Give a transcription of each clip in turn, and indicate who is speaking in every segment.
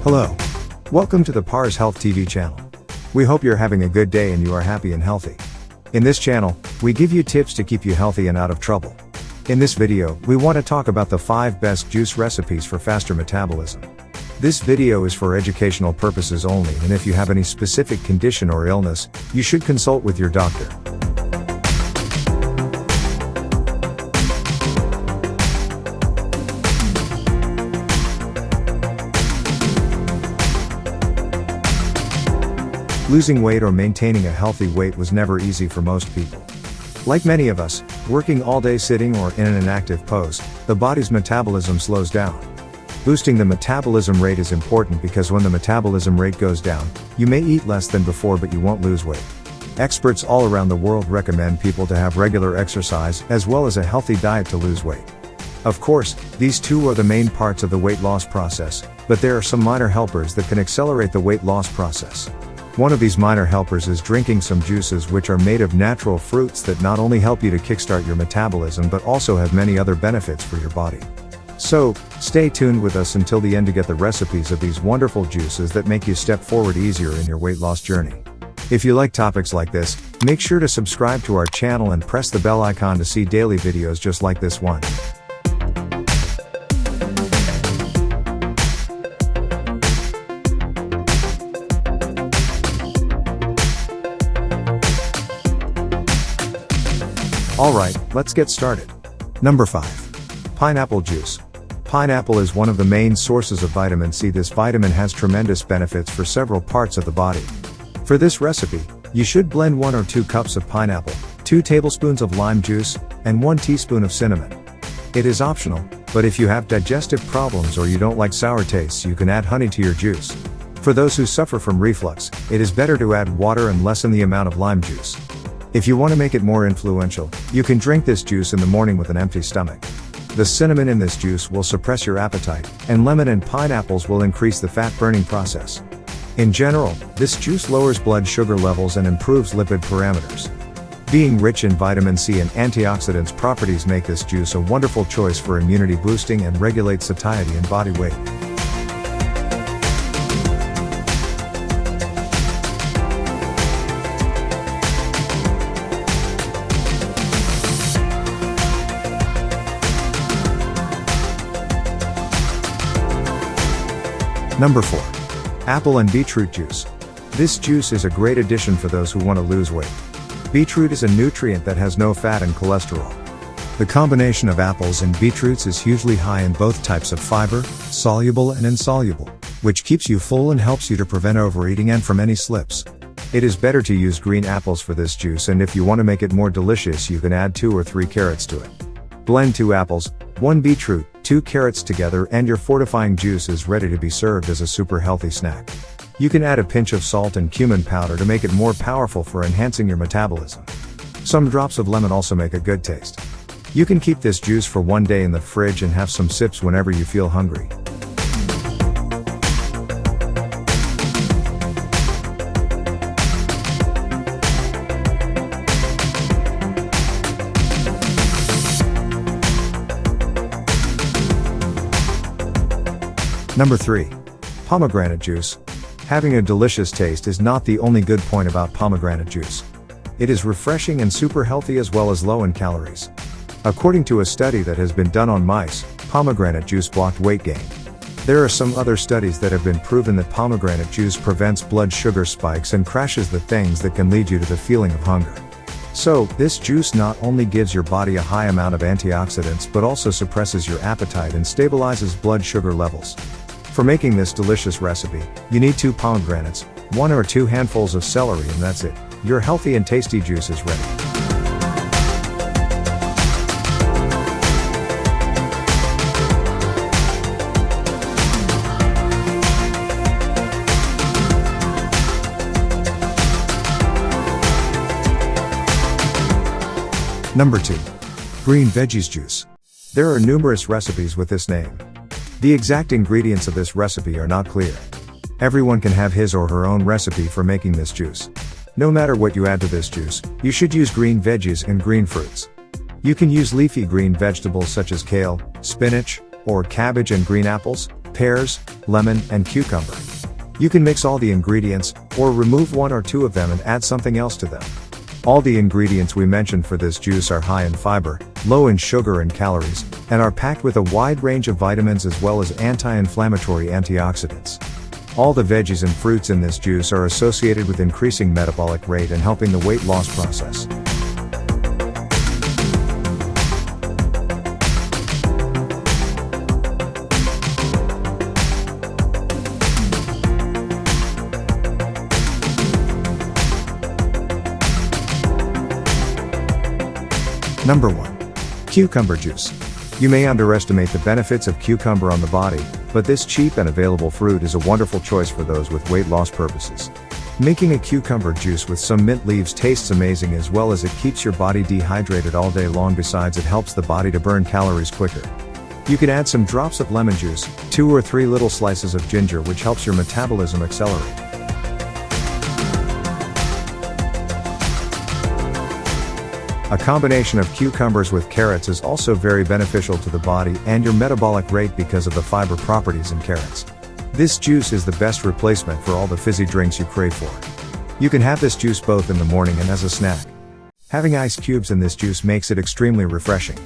Speaker 1: Hello. Welcome to the Pars Health TV channel. We hope you're having a good day and you are happy and healthy. In this channel, we give you tips to keep you healthy and out of trouble. In this video, we want to talk about the 5 best juice recipes for faster metabolism. This video is for educational purposes only, and if you have any specific condition or illness, you should consult with your doctor. Losing weight or maintaining a healthy weight was never easy for most people. Like many of us, working all day sitting or in an inactive pose, the body's metabolism slows down. Boosting the metabolism rate is important because when the metabolism rate goes down, you may eat less than before but you won't lose weight. Experts all around the world recommend people to have regular exercise as well as a healthy diet to lose weight. Of course, these two are the main parts of the weight loss process, but there are some minor helpers that can accelerate the weight loss process. One of these minor helpers is drinking some juices which are made of natural fruits that not only help you to kickstart your metabolism but also have many other benefits for your body. So, stay tuned with us until the end to get the recipes of these wonderful juices that make you step forward easier in your weight loss journey. If you like topics like this, make sure to subscribe to our channel and press the bell icon to see daily videos just like this one. Alright, let's get started. Number 5. Pineapple juice. Pineapple is one of the main sources of vitamin C. This vitamin has tremendous benefits for several parts of the body. For this recipe, you should blend 1 or 2 cups of pineapple, 2 tablespoons of lime juice, and 1 teaspoon of cinnamon. It is optional, but if you have digestive problems or you don't like sour tastes, you can add honey to your juice. For those who suffer from reflux, it is better to add water and lessen the amount of lime juice. If you want to make it more influential, you can drink this juice in the morning with an empty stomach. The cinnamon in this juice will suppress your appetite, and lemon and pineapples will increase the fat burning process. In general, this juice lowers blood sugar levels and improves lipid parameters. Being rich in vitamin C and antioxidants properties make this juice a wonderful choice for immunity boosting and regulate satiety and body weight. Number 4. Apple and beetroot juice. This juice is a great addition for those who want to lose weight. Beetroot is a nutrient that has no fat and cholesterol. The combination of apples and beetroots is hugely high in both types of fiber, soluble and insoluble, which keeps you full and helps you to prevent overeating and from any slips. It is better to use green apples for this juice, and if you want to make it more delicious you can add 2 or 3 carrots to it. Blend 2 apples, 1 beetroot, 2 carrots together and your fortifying juice is ready to be served as a super healthy snack. You can add a pinch of salt and cumin powder to make it more powerful for enhancing your metabolism. Some drops of lemon also make a good taste. You can keep this juice for 1 day in the fridge and have some sips whenever you feel hungry. Number 3. Pomegranate juice. Having a delicious taste is not the only good point about pomegranate juice. It is refreshing and super healthy as well as low in calories. According to a study that has been done on mice, pomegranate juice blocked weight gain. There are some other studies that have been proven that pomegranate juice prevents blood sugar spikes and crashes the things that can lead you to the feeling of hunger. So, this juice not only gives your body a high amount of antioxidants but also suppresses your appetite and stabilizes blood sugar levels. For making this delicious recipe, you need 2 pomegranates, 1 or 2 handfuls of celery, and that's it. Your healthy and tasty juice is ready. Number 2. Green veggies juice. There are numerous recipes with this name. The exact ingredients of this recipe are not clear. Everyone can have his or her own recipe for making this juice. No matter what you add to this juice, you should use green veggies and green fruits. You can use leafy green vegetables such as kale, spinach, or cabbage and green apples, pears, lemon, and cucumber. You can mix all the ingredients, or remove one or two of them and add something else to them. All the ingredients we mentioned for this juice are high in fiber, low in sugar and calories, and are packed with a wide range of vitamins as well as anti-inflammatory antioxidants. All the veggies and fruits in this juice are associated with increasing metabolic rate and helping the weight loss process. Number 1. Cucumber juice. You may underestimate the benefits of cucumber on the body, but this cheap and available fruit is a wonderful choice for those with weight loss purposes. Making a cucumber juice with some mint leaves tastes amazing, as well as it keeps your body dehydrated all day long. Besides, it helps the body to burn calories quicker. You can add some drops of lemon juice, 2 or 3 little slices of ginger, which helps your metabolism accelerate. A combination of cucumbers with carrots is also very beneficial to the body and your metabolic rate because of the fiber properties in carrots. This juice is the best replacement for all the fizzy drinks you crave for. You can have this juice both in the morning and as a snack. Having ice cubes in this juice makes it extremely refreshing.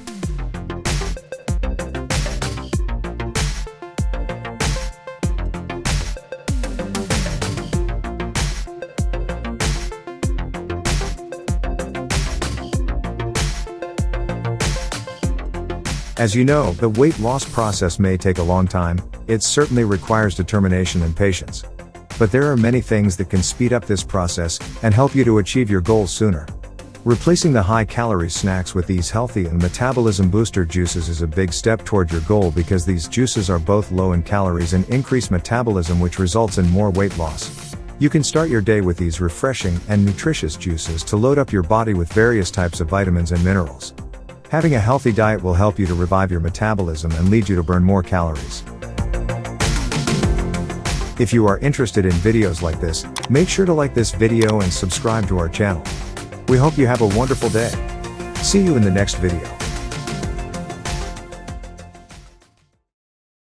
Speaker 1: As you know, the weight loss process may take a long time. It certainly requires determination and patience. But there are many things that can speed up this process and help you to achieve your goals sooner. Replacing the high-calorie snacks with these healthy and metabolism booster juices is a big step toward your goal, because these juices are both low in calories and increase metabolism, which results in more weight loss. You can start your day with these refreshing and nutritious juices to load up your body with various types of vitamins and minerals. Having a healthy diet will help you to revive your metabolism and lead you to burn more calories. If you are interested in videos like this, make sure to like this video and subscribe to our channel. We hope you have a wonderful day. See you in the next video.